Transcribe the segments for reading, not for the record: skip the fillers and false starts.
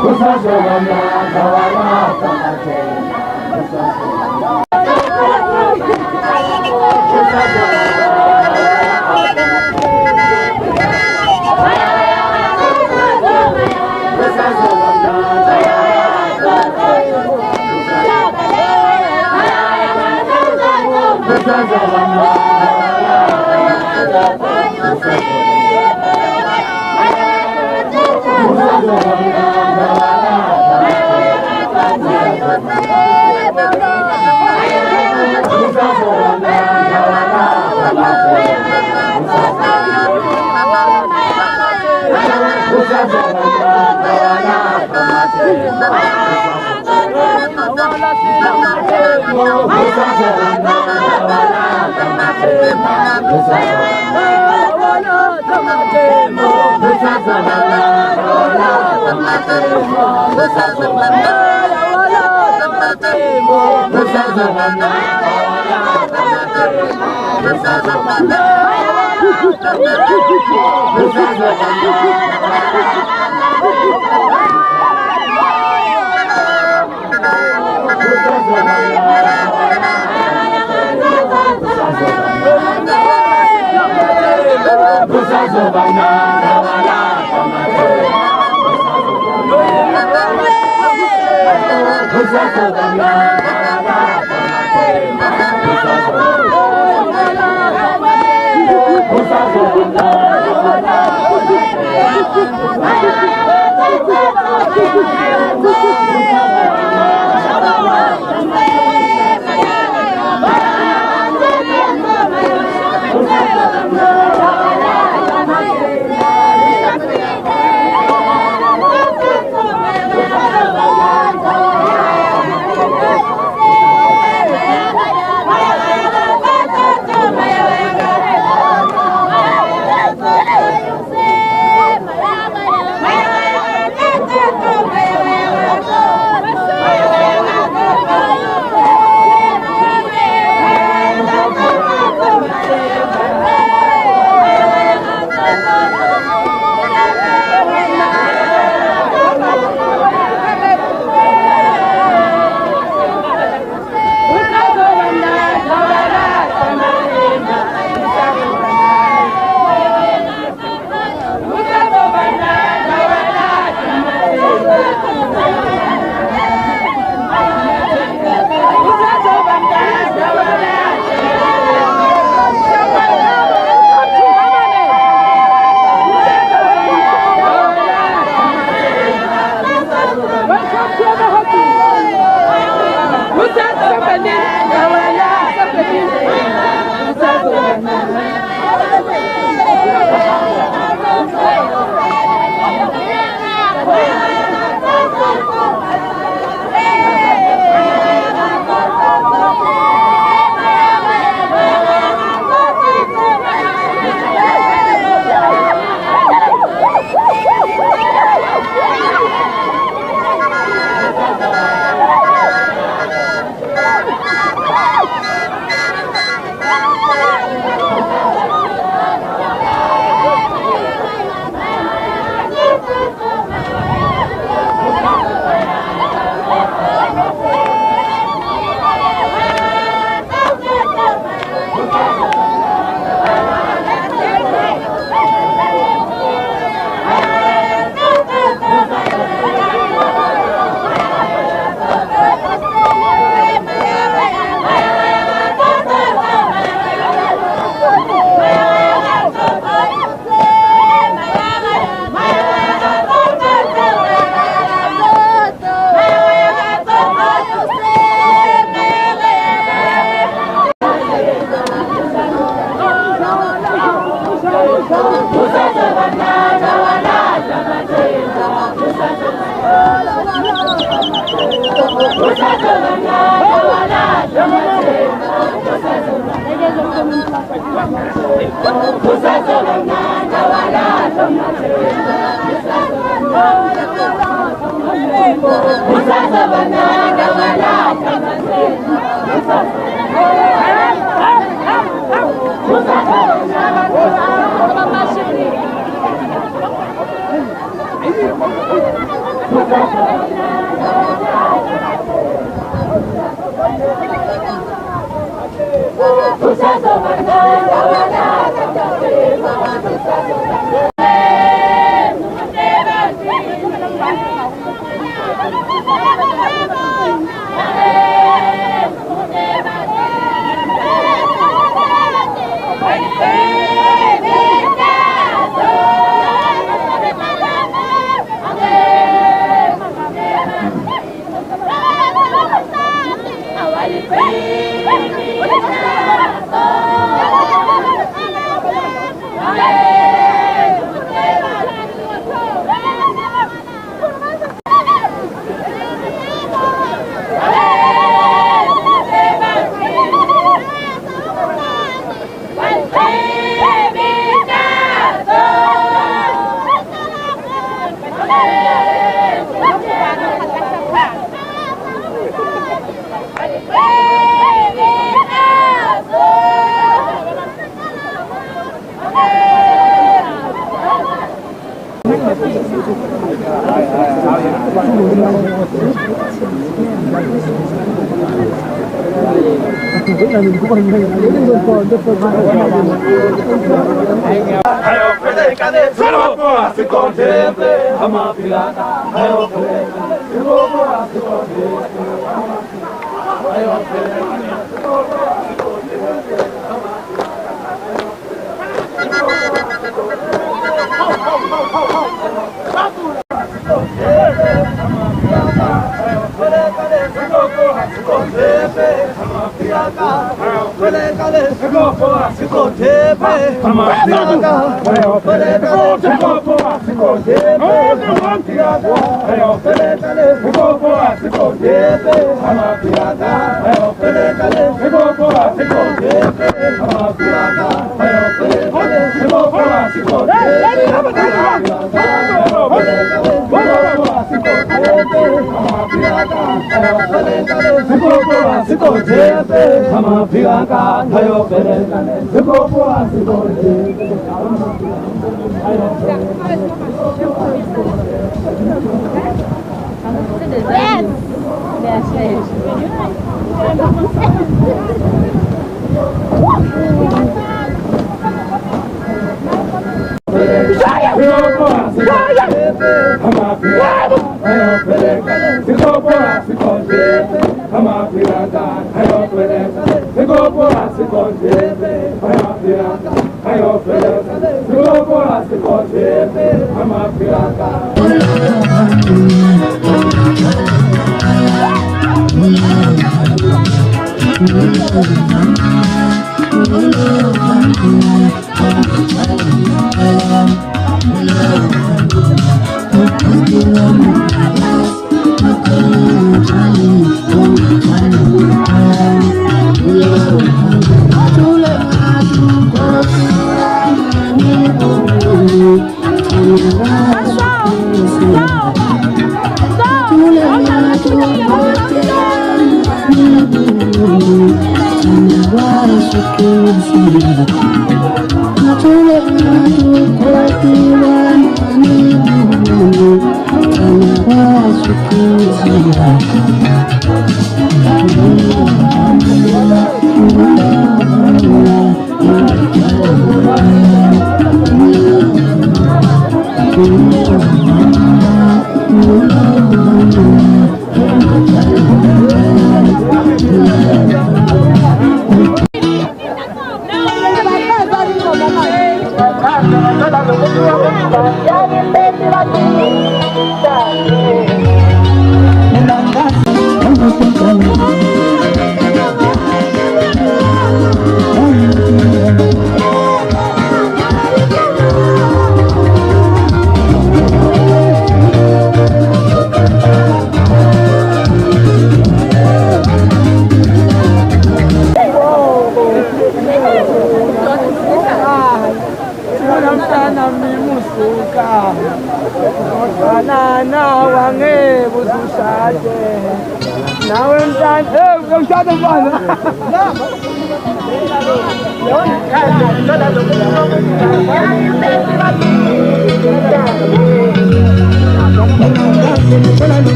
Kusazo Mama,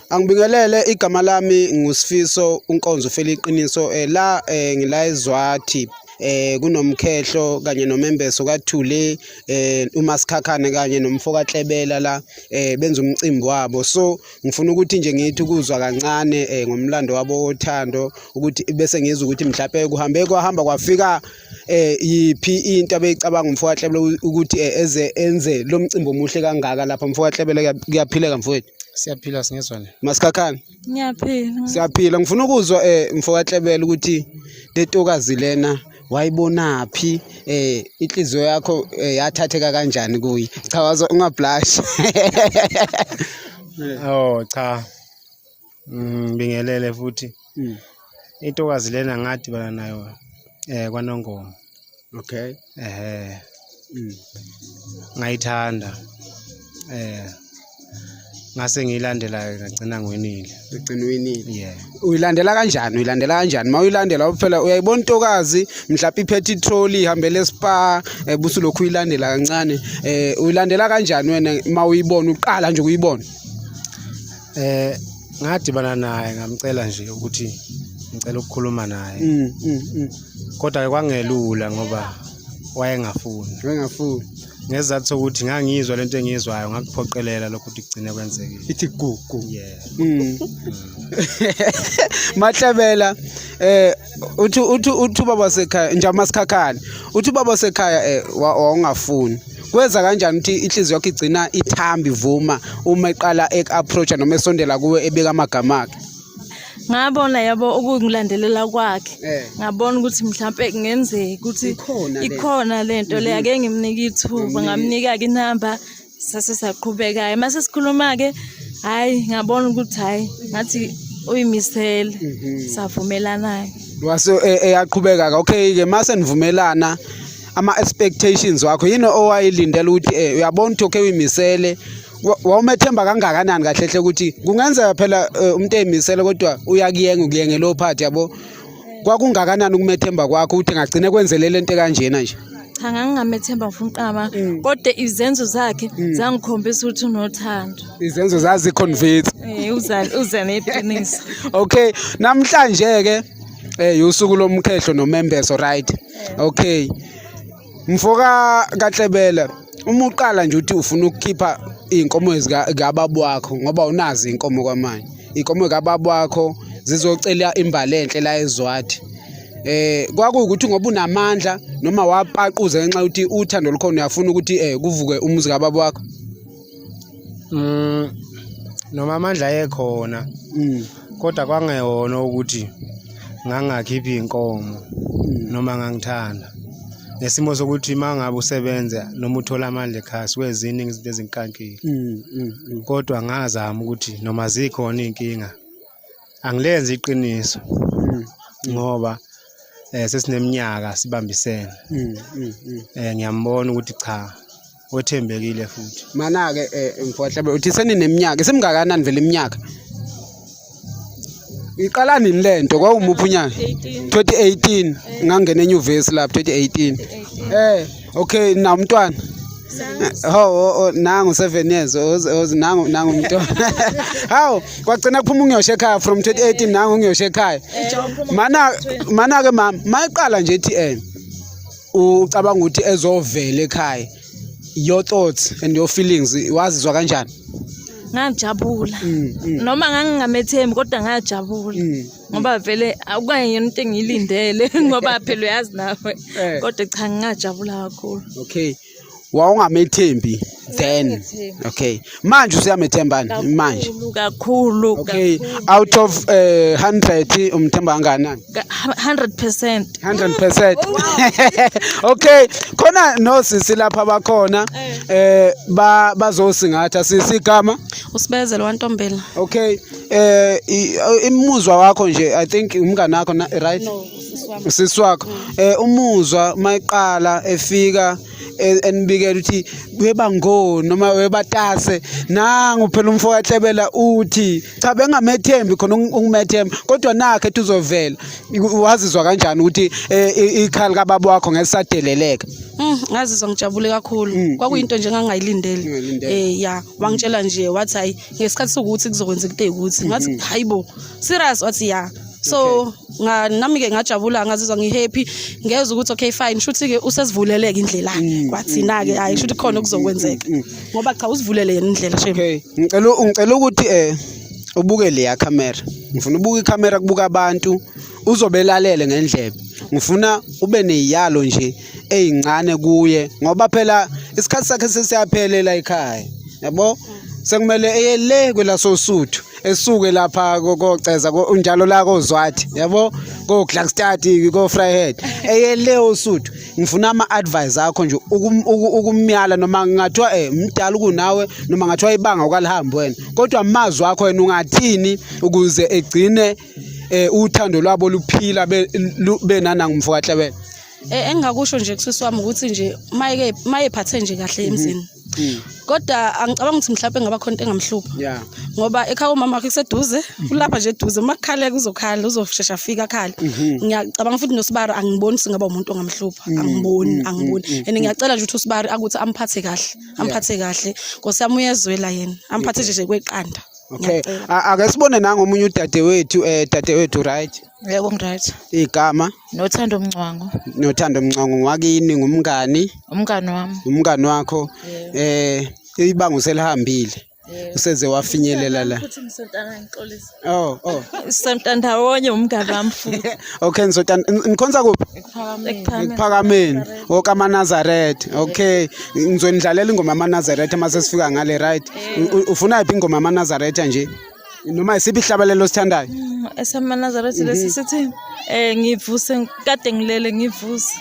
Angibingelele igama lami nguSifiso uNkonzo ufela iqiniso la ngila eZwathi kunomkhehlo kanye nomembeso kaThule uMasikhakhane kanye nomfoka Klebela la benza umcimbi wabo. So ngifuna ukuthi nje ngithi ukuzwa kancane ngomlando wabo othando ukuthi bese ngizwe ukuthi mhlawumbe kuhambe kwahamba kwafika yiphi into abeyicabanga umfoka Klebela ukuthi eze enze lo mcimbi omuhle kangaka lapha umfoka Klebela kuyaphileka mfowethu. Siyaphila singezwana. Masikhakhane. Ngiyaphila. Siyaphila ngifuna ukuzwa mfoka Klebela ukuthi letokazi lena wayibonaphi inhliziyo yakho yathatheka kanjani kuyi cha wazo ungablush Oh cha. Ngibingelele futhi. Intokazi lena ngadibana nayo kwaNongoma. okay Ngayithanda. Ngase ngiyilandela ngagcina ngwinile. ugcina uyinile Yeah. uyilandela kanjani mawuyilandela phela uyayibona intokazi mhlawumbe iphethe itrolley ihambele espa busu lokhu uyilandela kancane uyilandela kanjani wena mawuyibona uqala nje ukuyibona Ngadibana naye ngamcela nje ukuthi ngicela ukukhuluma naye. Kodwa kwangelula ngoba wayengafuni. wengafuni Ngezathu sokuthi ngangizwa lento engizwayo ngakuphoqelela lokho ukuthi kugcine kwenzekile. ithi gugu Yeah. Mahlabela uthi baba sekhaya nje amasikhakhane uthi baba sekhaya wawungafuni kweza kanjani ukuthi inhliziyo yakho igcina ithamba ivuma uma iqala approach noma esondela kuwe ebeka amagama akhe ngabona yabo ukungilandelela kwakhe ngabona ukuthi mhlawumbe kungenzeka ukuthi ikhona lento le ake ngimnika ithuba ngamnika ke inamba sasesaqhubekayo mase sikhuluma ke hayi ngabona ukuthi hayi ngathi uyimisele savumelana wase eyaqhubeka ke okay ke mase nivumelana ama expectations wakho yini owayilindela ukuthi uyabona ukuthi okay uyimisele wawumethemba kangakanani kahle hle ukuthi kungenzeka phela umuntu eyimisele kodwa uyakuyenga lo part yabo kwakungakanani ukumethemba kwakho ukuthi ngagcine kwenzelele lento kanjena nje cha ngangamethemba mfunqama kodwa izenzo zakhe zangikhombisa ukuthi unothando izenzo zazi convince uza neqiniso okay namhlanje ke usuku lomkhehlo nomembeso right okay mfoka kaHlebela uma uqala nje uthi ufuna ukukhipha inkomo ezikababa wakho ngoba unazi inkomo kwamanje inkomo ezikababa wakho zizocela imbali enhle la eZwati kwakuukuthi ngoba unamandla noma wapaquza ngenxa ukuthi uthando lukhona uyafuna ukuthi kuvuke umuzi kababa wakho noma amandla ekhona kodwa kwangeyona ukuthi ngangakhiphi inkomo noma ngangithanda nesimo sokuthi mangabe usebenza noma uthola amandla ekhasi kweziningi izinto ezinkankile kodwa ngazama ukuthi noma zikhona inkinga angilenze iqiniso ngoba sesineminyaka sibambisene ngiyambona ukuthi cha wethembekile futhi mana ke mfohlabe uthi senineminyaka semngakanani vele iminyaka iqala nini lento kwawumuphi unyaka 2018 ngangena enyuvesi lapha 2018 okay namntwana nangu 7 years nangu umntwana hawo kwagcina kuphuma ungiyosha ekhaya from 2018 nangu ungiyosha ekhaya mana ke mama mayiqala nje ethi ucabanga ukuthi ezovela ekhaya your thoughts and your feelings wazizwa kanjani ngajabula noma ngangingamethembi kodwa ngajabula ngoba vele akuyona into engiyilindele ngoba phela uyazi nawe kodwa cha ngajabula kakhulu okay wawungamethembi then okay manje usiyamethembani manje kakhulu okay out of 100 umthemba kangakanani 100% 100% okay khona nosisi lapha abakhona bazosingatha sisigama Usibezele waNtombela. okay imuzwa wakho nje I think umngane wakho right No, usisi wakho umuzwa mayiqala efika enibikela uthi webango noma webatase nangu phela umfo kaHlebela uthi cha bengamethembi khona ungumethemba kodwa nakhe tuzovela wazizwa kanjani ukuthi ikhali kababa wakho ngesisadeleleka ngazizwa ngijabule kakhulu kwakuyinto nje ngangayilindele ya wangitshela nje wathi hayi ngesikhathi sokuthi kuzokwenzeka into eyikuthi ngathi hayibo serious wathi ya so nami ke ngajabula ngazizwa ngihappy ngeza ukuthi okay fine shuthi ke usesivuleleka indlela kwathina ke hayi shuthi khona okuzokwenzeka ngoba cha usivulele yena indlela shame okay ngicela ukuthi ubuke le camera ngifuna ubuke icamera kubuka abantu uzobelalele ngendlebe ngifuna ube neziyalo nje ezincane kuye ngoba phela isikhathi sakhe sesiyaphelela ekhaya yabo sekumele eyele kwela sosuthu esuke lapha koceza unjalo la kozwathi yabo ko Clarkstad ko Vryheid Leo Suthu ngifuna ama advice akho nje ukumyala noma ngathiwa mdala kunawe noma ngathiwa ibanga ukalihamba wena kodwa amazwi akho wena ungathini ukuze egcine uthando lwabo luphila benana ngumfowethu wena engakusho nje kusisi wami ukuthi nje mayephathe nje kahle emzini kodwa angicabanga ukuthi mhlawumbe ngaba khona into engamhlupha ngoba ekhaya umama wakhe kuseduze ulapha nje eduze makukhaleka uzokhala uzoshesha afika akhala ngiyacabanga futhi noSibari angiboni singaba umuntu ongamhlupha angiboni and ngiyacela nje ukuthi uSibari akuthi amphathe kahle Nkosi yami uyezwela yena amphathe nje kweqanda. Okay, ake sibone nangomunye dadewethu right? Yebo ngiright. Igama Nothando Mncwango. Nothando Mncwango wakini ngumngani? Umngani wami. Umngani wakho ibanga uselihambile. Useze wafinyelela la. Futhi ngisentana ngixolisa. Oh. Sisentanda wonye umngani wami futhi. Okay, nikhonza kuphi? Ekuphakameni. Okama Nazareth. Okay, ngizonidlalela ingoma ama Nazareth mase sifika ngale right. Ufuna yaphi ingoma ama Nazareth nje? Noma isiphi ihlabalelo sithandayo? Esama Nazareth lesithi ngivuse kade ngilele ngivuse.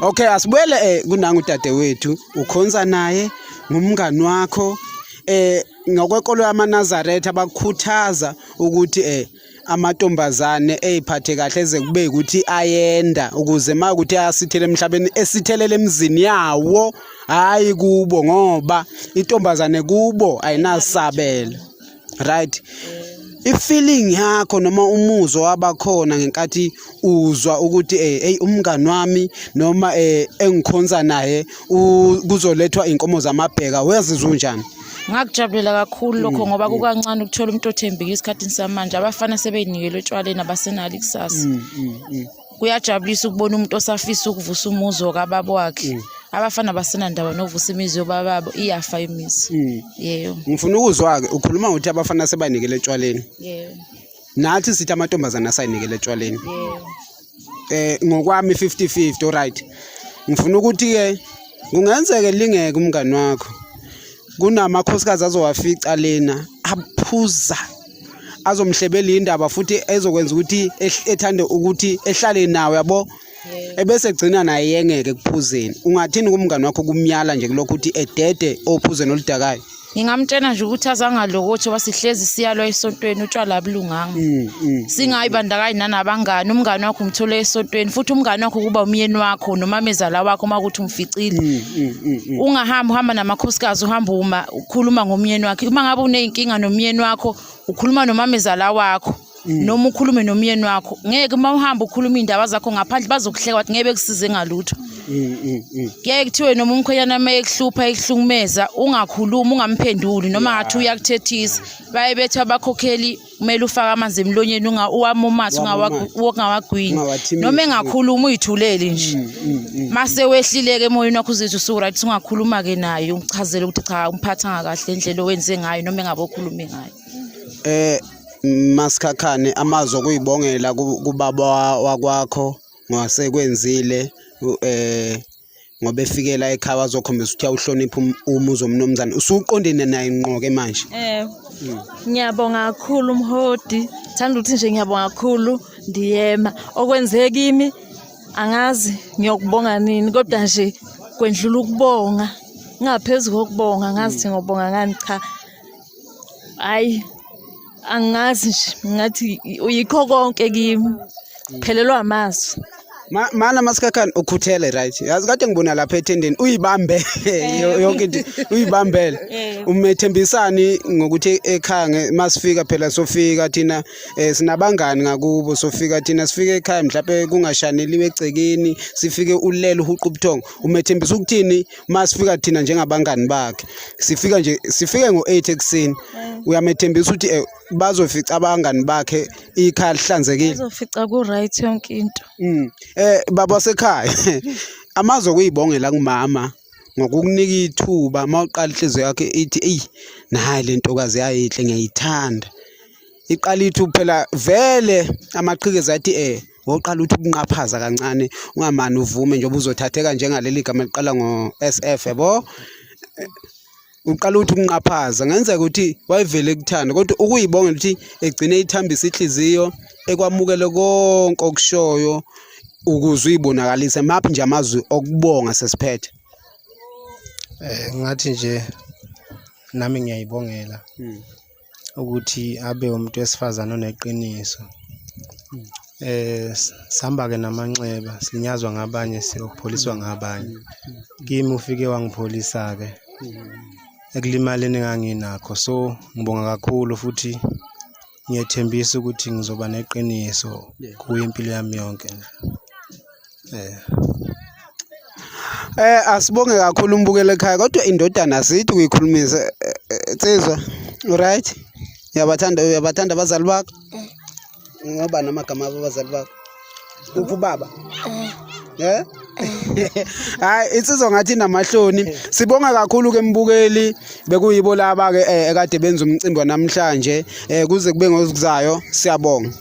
Okay, asibuyele kunanga udadewethu ukhonza naye ngumngani wakho ngokwekolo yama Nazareth abakukhuthaza ukuthi amantombazane eziphathe kahle eze kube ukuthi ayenda ukuze makuthi ayasithele emhlabeni esithelele emzini yawo hayi kubo ngoba intombazane kubo ayinasabela right. I-feeling yakho noma umuzwa wabakhona ngenkathi uzwa ukuthi umngani wami noma engikhonza naye kuzolethwa inkomo zamabheka wezizwe unjani? Ngakujabulela kakhulu lokho ngoba kukancane ukuthola umuntu othembekile esikhathini samanje abafana sebeyinikele etshwaleni abasenalo ikusasa. Kuyajabulisa ukubona umuntu osafisa ukuvusa umuzo kababa wakhe. Abafana basenandaba novusa imizi yobababo iyafa imizi. Yebo. Ngifuna ukuzwa ke ukhuluma ukuthi abafana sebanikele etshwaleni. Yebo. Nathi sithi amantombazana asayinikele etshwaleni. Yebo. Ngokwami 50-50 alright. Ngifuna ukuthi ke kungenzeke lingeke umngani wakho. Kunamakhosikazi azowafica lena aphuza azomhlebela indaba futhi ezokwenza ukuthi ethande ukuthi ehlale nawe yabo ebese egcina naye yengeke kuphuzeni. Ungathini kumngani wakho kumyala nje kulokho ukuthi edede ophuzeni oludakayo? Ngingamtshena nje ukuthi azangalokothe wasihlezi siyalwa esontweni utshwala bulunganga. Singayibandakanye nanabangani umngani wakho umthole esontweni futhi umngani wakho kuba umyeni wakho noma mezala wakho makuthi umficile. Ungahambi uhamba namakhosikazi uhamba ukhuluma ngomyeni wakhe. Uma ngabe uneyinkinga nomyeni wakho ukhuluma nomamezala wakho noma ukhulume nomyeni wakho. Ngeke uma uhamba ukhuluma indaba zakho ngaphandle bazokuhleka bathi ngeke bekusize ngalutho. Ngeke kuthiwe noma umkhwenyana mayekuhlupha ekuhlumeza ungakhuluma ungamphenduli noma ngathi uyakuthethisa baye bethi abakhokheli kumele ufake amanzi emlonyeni uwamumathe ungawagwini noma engakhuluma uyithulele nje mase wehlileke emoyeni wakho uzithi usuright ungakhuluma ke naye umchazele ukuthi cha umphatha ngakahle indlela owenze ngayo noma engabe okhulume ngayo. Masikhakhane amazwi okuyibongela kubaba wakwakho ngosekwenzile ngoba efikela ekhaya wazokhombisa ukuthi awuhlonipha umuzi omnomzana usuqondene naye ngqoke manje. Ngiyabonga kakhulu umhodi thanda ukuthi nje ngiyabonga kakhulu ndiyema okwenzeka kimi angazi ngiyokubonga nini kodwa nje kwendlula ukubonga ngaphezulu kokubonga ngazi ngobonga ngani cha hayi angazi nje ngathi uyikho konke kimi phelelwa amazwi. Mana Masikhakhane ukhuthele right. Yazi kade ngibona lapha ethendeni uyibambe yonke into uyibambele. Umethembisani ngokuthi ekhaya masifika phela sofika thina sinabangani ngakubo sofika thina sifike ekhaya mhlawumbe kungashaneliwe egcekeni sifike ulele uhuqa ubuthongo. Umethembisa ukuthini masifika thina njengabangani bakhe. Sifike ngo8 ekseni. Uyamethembisa ukuthi bazofica abangani bakhe ikhaya lihlanzekile. Bazofica ku right yonke into. Baba sekhaya amazwi okuyibongela kumama ngokukunika ithuba mawuqala inhliziyo yakhe ithi nayi lentokazi yayihle ngiyayithanda iqala ithu phela vele amaqhikeza athi woqala uthi ukunqaphaza kancane ungamani uvume njengoba uzothatheka njengaleli gama liqala ngo SF yabo uqala ukuthi ukunqaphaza ngenzeka ukuthi wayevele kuthanda kodwa ukuyibonga ukuthi egcine ithambisa inhliziyo ekwamukele konke okushoyo ukuze uyibonakalise maphi nje amazwi okubonga sesiphethe. Ngathi nje nami ngiyayibongela ukuthi abe umuntu wesifazane oneqiniso. Sihamba ke namanxeba silinyazwa ngabanye siyokupholiswa ngabanye. Kimi ufike wangipholisa ke ekulimaleni enganginakho, so ngibonga kakhulu futhi ngiyethembisa ukuthi ngizoba neqiniso kuyo impilo yami yonke. Asibonge kakhulu umbukele ekhaya kodwa indodana asithi kuyikhulumisa Nsizwa, right? Uyabathanda abazali bakho? Ngoba namagama abazali bakho. Uphi ubaba? Hayi insizwa ngathi namahloni. Sibonga kakhulu ke mbukeli bekuyibo laba ke ekade benza umcimbi namhlanje kuze kube ngokuzayo siyabonga.